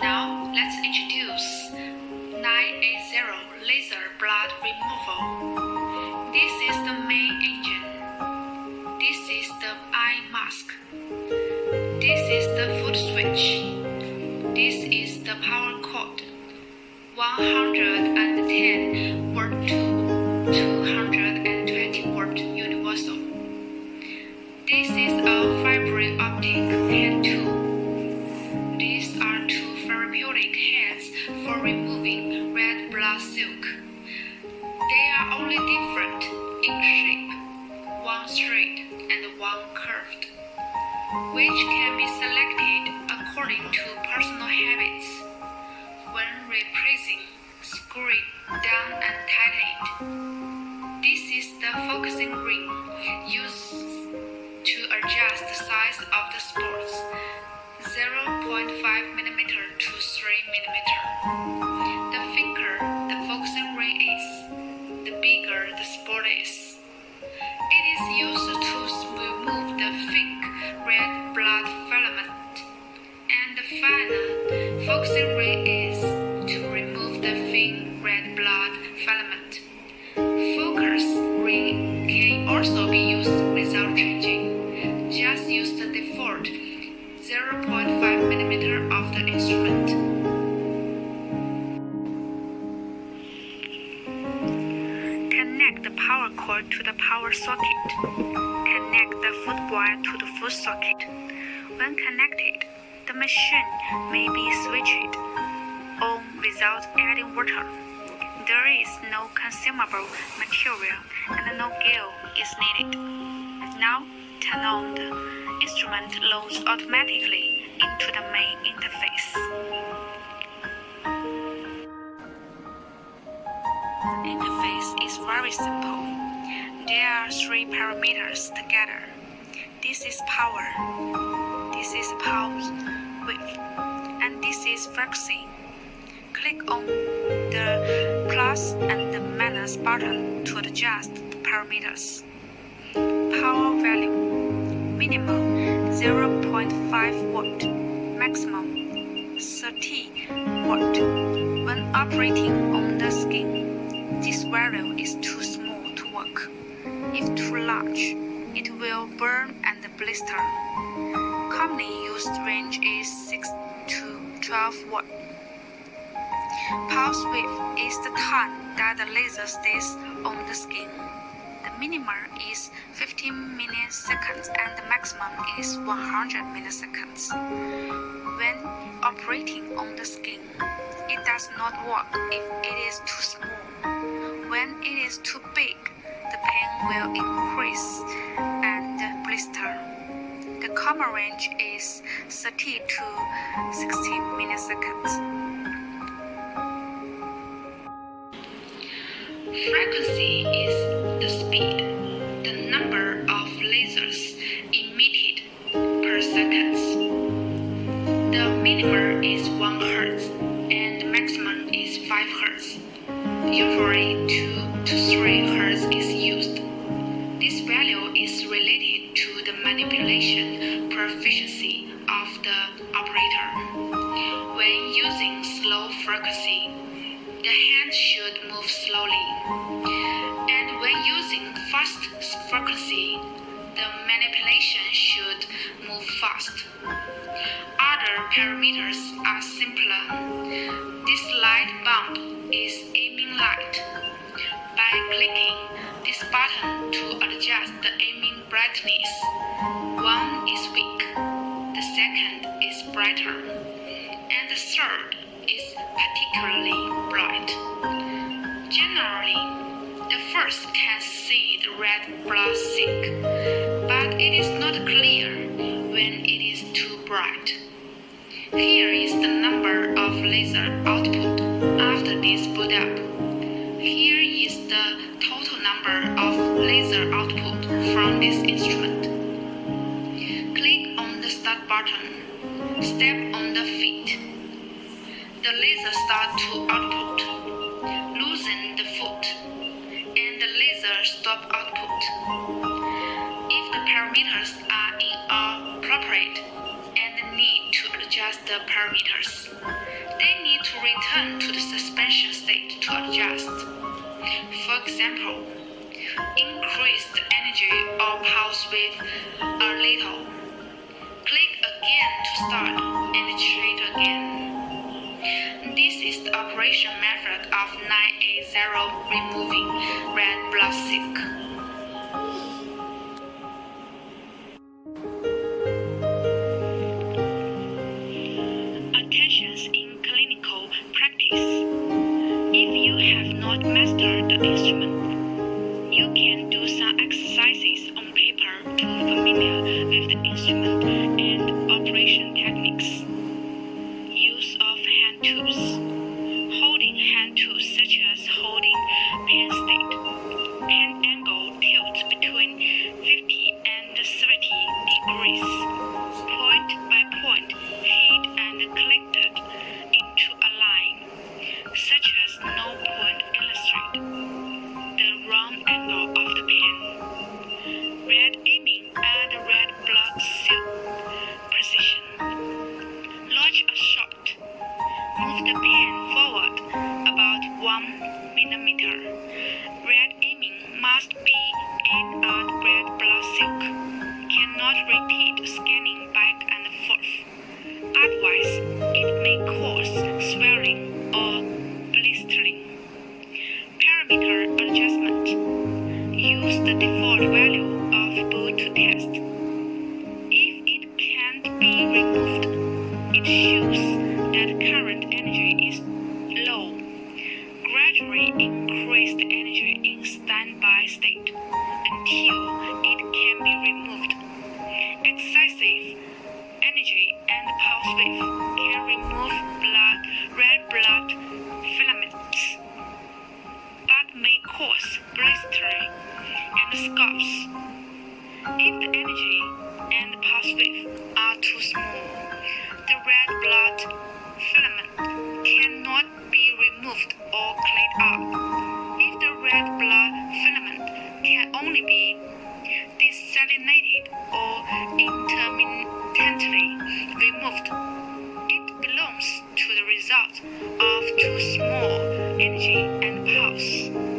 Now let's introduce 980 laser blood removal. This is the main engine. This is the eye mask. This is the foot switch. This is the power cord. 110 volt to 220 volt universal. This is a fiber optic hand tool. These are two therapeutic heads for removing red blood silk. They are only different in shape, one straight and one curved, which can be selected according to personal habits. When replacing, screw it down and tighten it. This is the focusing ring used to adjust the size of the spots, 0.5 mm to 3 mm. The thicker the focusing ring is, the bigger the spot is. It is used to remove the thick red blood filament, and the finer focusing ring is to remove the thin red blood filament. Focus ring can also be used without changing. Just use the default 0.5 mm of the instrument. Connect the power cord to the power socket. Connect the foot wire to the foot socket. When connected, the machine may be switched on without adding water. There is no consumable material and no gear is needed. Now, turn on the instrument loads automatically into the main interface. The interface is very simple. There are 3 parameters together. This is power, this is pulse width, and this is frequency. Click on the plus and the minus button to adjust the parameters. Power value: minimum 0.5 watt, maximum 30 watt. When operating on the skin, this value is too small to work. If too large, it will burn and blister. Commonly used range is 6 to 12 watt. Pulse width is the time that the laser stays on the skin. The minimum is 15 milliseconds and the maximum is 100 milliseconds. When operating on the skin, it does not work if it is too small. When it is too big, the pain will increase and blister. The common range is 30 to 60 milliseconds. Frequency is the speed, the number of lasers emitted per second. The minimum is 1 Hz and the maximum is 5 Hz. Usually 2 to 3 Hz is used. This value is related to the manipulation proficiency of the operator. When using slow frequency, the hand should move slowly, and when using fast frequency, the manipulation should move fast. Other parameters are simpler. This light bulb is aiming light. By clicking this button to adjust the aiming brightness, one is weak, the second is brighter, and the third is particularly bright. Generally, the first can see the red blood silk, but it is not clear when it is too bright. Here is the number of laser output after this boot up. Here is the total number of laser output from this instrument. Click on the start button. Step on the feet. The laser starts to output. Loosen the foot, and the laser stop output. If the parameters are inappropriate and need to adjust the parameters. They need to return to the suspension state to adjust. For example, increase the energy or pulse width a little. Click again to start and treat again. This is the operation method of 980 removing red blood cell. Attentions in clinical practice. If you have not mastered the instrument, you can do some exercises on paper to familiar with the instrument and operation techniques. Use of hand tools. Holding hand tools such as holding pen state. Pen angle tilt between 50 and 30 degrees. Point by point, hit and collected into a line, such as no point illustrate. The wrong angle of the pen. Red aiming and red blood cell precision. Launch a shot. Move the pen forward about 1 millimeter. Red aiming must be aimed at red blood cell. Cannot repeat scanning back and forth. Otherwise, it may cause swelling or blistering. Parameter adjustment. Use the default value of boot to test. If it can't be removed, it shows that current energy is low. Gradually increase the energy in standby state until it can be removed. Excessive energy and pulse width can remove red blood filaments, but may cause blistering and scabs. If the energy and pulse width are too small, the red blood filament cannot be removed or cleaned up. If the red blood filament can only be desalinated or intermittently removed, it belongs to the result of too small energy and pulse.